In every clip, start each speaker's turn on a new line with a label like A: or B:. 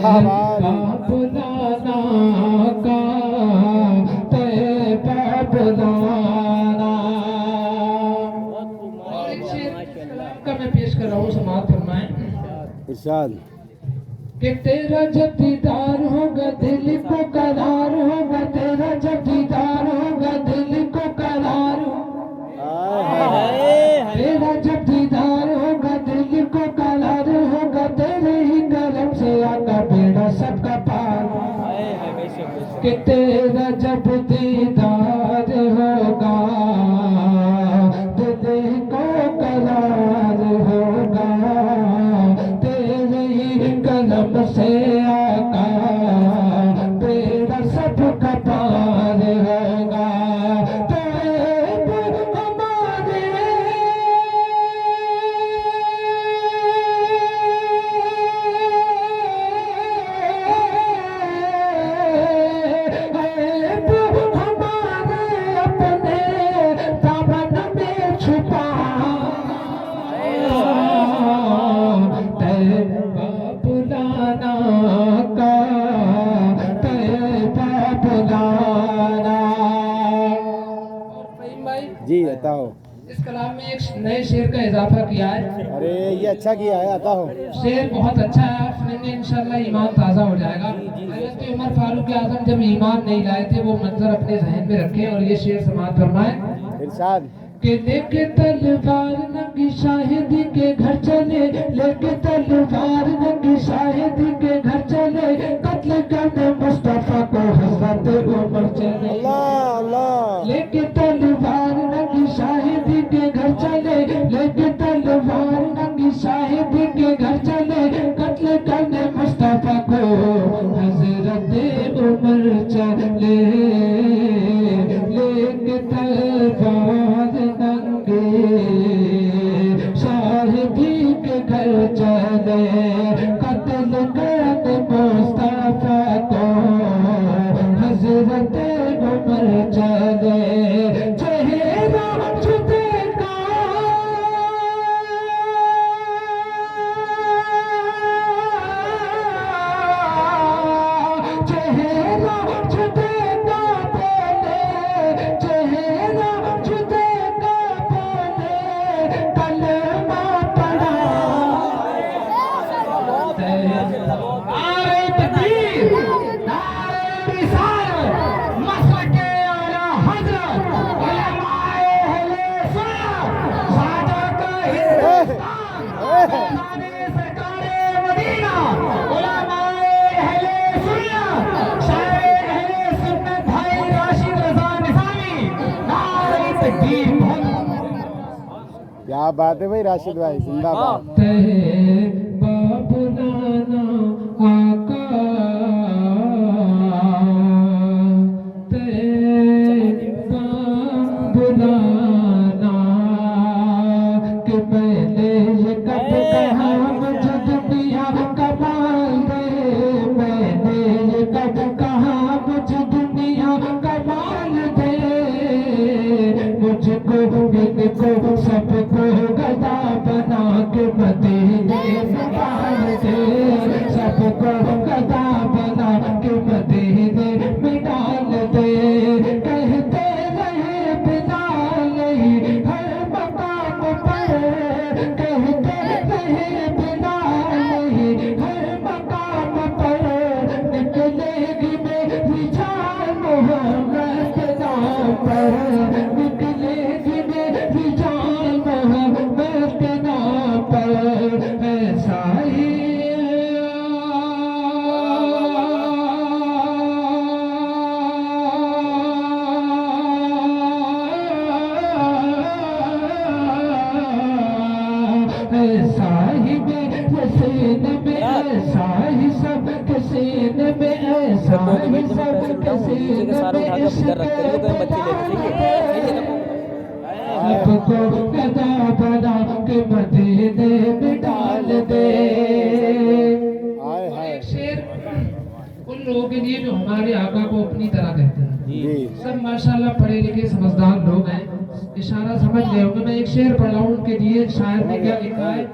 A: बुलाना का तैबा बुलाना। और एक शेर का मैं पेश कर रहा हूँ, समाअत फरमाएं।
B: इरशाद
A: कि तेरा जब दीदार होगा दिल को करार होगा, तेरा जब दीदार होगा दिल को करार होगा, तेरा जब दीदार होगा दिल को करार होगा, तेरे ही करम से आका बेड़ा सबका पार। कि तेरा जब दीदार होगा दिल को करार होगा, तेरे ही करम से आका बेड़ा सबका पार होगा।
B: जी अता हो।
A: इस कलाम में एक नए शेर का इजाफा किया है।
B: अरे ये अच्छा किया है, अता हो।
A: शेर बहुत अच्छा है, आप सुनेंगे इंशाल्लाह ईमान ताज़ा हो जाएगा। हज़रत उमर फारूक आज़म जब ईमान नहीं लाए थे, वो मंजर अपने जहन में रखें और ये शेर समाअत फरमाएं।
B: इरशाद
A: कि लेके तलवार नंगी शाहिदी के घर चले, लेके तलवार नंगी शाहिदी के घर चले, कत्ल करने मुस्तफा को हज़रत उमर चले।
B: अल्लाह अल्लाह।
A: लेके तलवार नंगी शाहिदी के घर चले, लेके तलवार नंगी शाहिदी के घर चले, कत्ल करने मुस्तफा को हज़रत उमर चले। लेके तलवार नंगे शाहिदी के घर चले, कत्ल करने मुस्तफा को हज़रत उमर चले। चेहरा जुदेगा चेहरा जुदेगा बोले, चेहरा जुदेगा बोले, कलमा पढ़ा नारे तकबीर नारे रिसालत मसलके आला हज़रत उलमाए अहले सुन्नत सादत हिंदुस्तान फ़ैज़ाने सरकारे मदीना उलमाए अहले सुन्नत शायरे अहले सुन्नत भाई राशिद रज़ा निज़ामी नारे तकबीर।
B: क्या बात है भाई राशिद भाई, जिंदाबाद।
A: तैबा बुलाना आका तैबा बुलाना, कि मैंने ये कब कहा मुझे दुनिया कमाल दे, मैंने ये कब कहा मुझे दुनिया कमाल दे, मुझको इनको सबको गदा बना के मदीने में डाल दे, सबको गदा बना के मदीने में डाल दे। कहते रहे बिलाल नहीं हर मकाम पर, कहते रहे बिलाल नहीं हर मकाम पर, निकलेगी मेरी जान मोहम्मद के नाम पर, निकलेगी मेरी जान मोहम्मद के नाम पर। ऐसा ही ऐसा ही मेरे सीने में, ऐसा ही सब के सीने में, ऐसा ही सब के सीने में सबको गदा बना के मदीने में डाल दे। और एक शेर उन लोगों के लिए जो हमारे आका को अपनी तरह कहते हैं।
B: जी
A: सब माशाल्लाह पढ़े लिखे समझदार लोग हैं, इशारा समझ गए होंगे। मैं एक शेर पढ़ रहा हूँ उनके लिए, शायर ने क्या लिखा है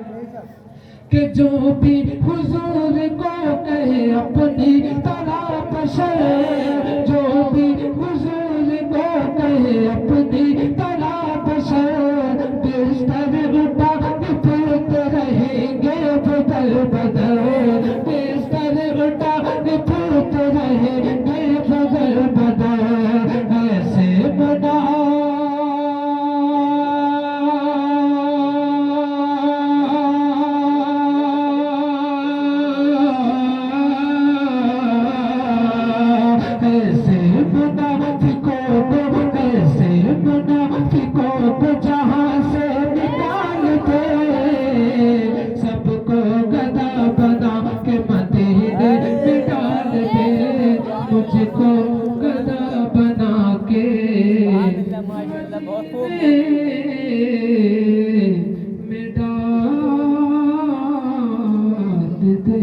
A: कि जो भी हुजूर को कहे अपनी तरह बशर, जो भी हुजूर को कहे अपनी तरह बशर, बिस्तर उठा फिरते रहेंगे बदल बदल, बिस्तर उठा फिरते रहेंगे बदल बदल, ऐसे बना ऐसे मुनाफिकों को, ऐसे मुनाफिकों को जहां से निकाल दे, सबको गदा बना के मदीने में डाल दे, मुझको गदा बना के में डाल दे।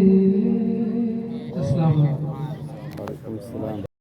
A: अस्सलाम वालेकुम।
B: वालेकुम सलाम।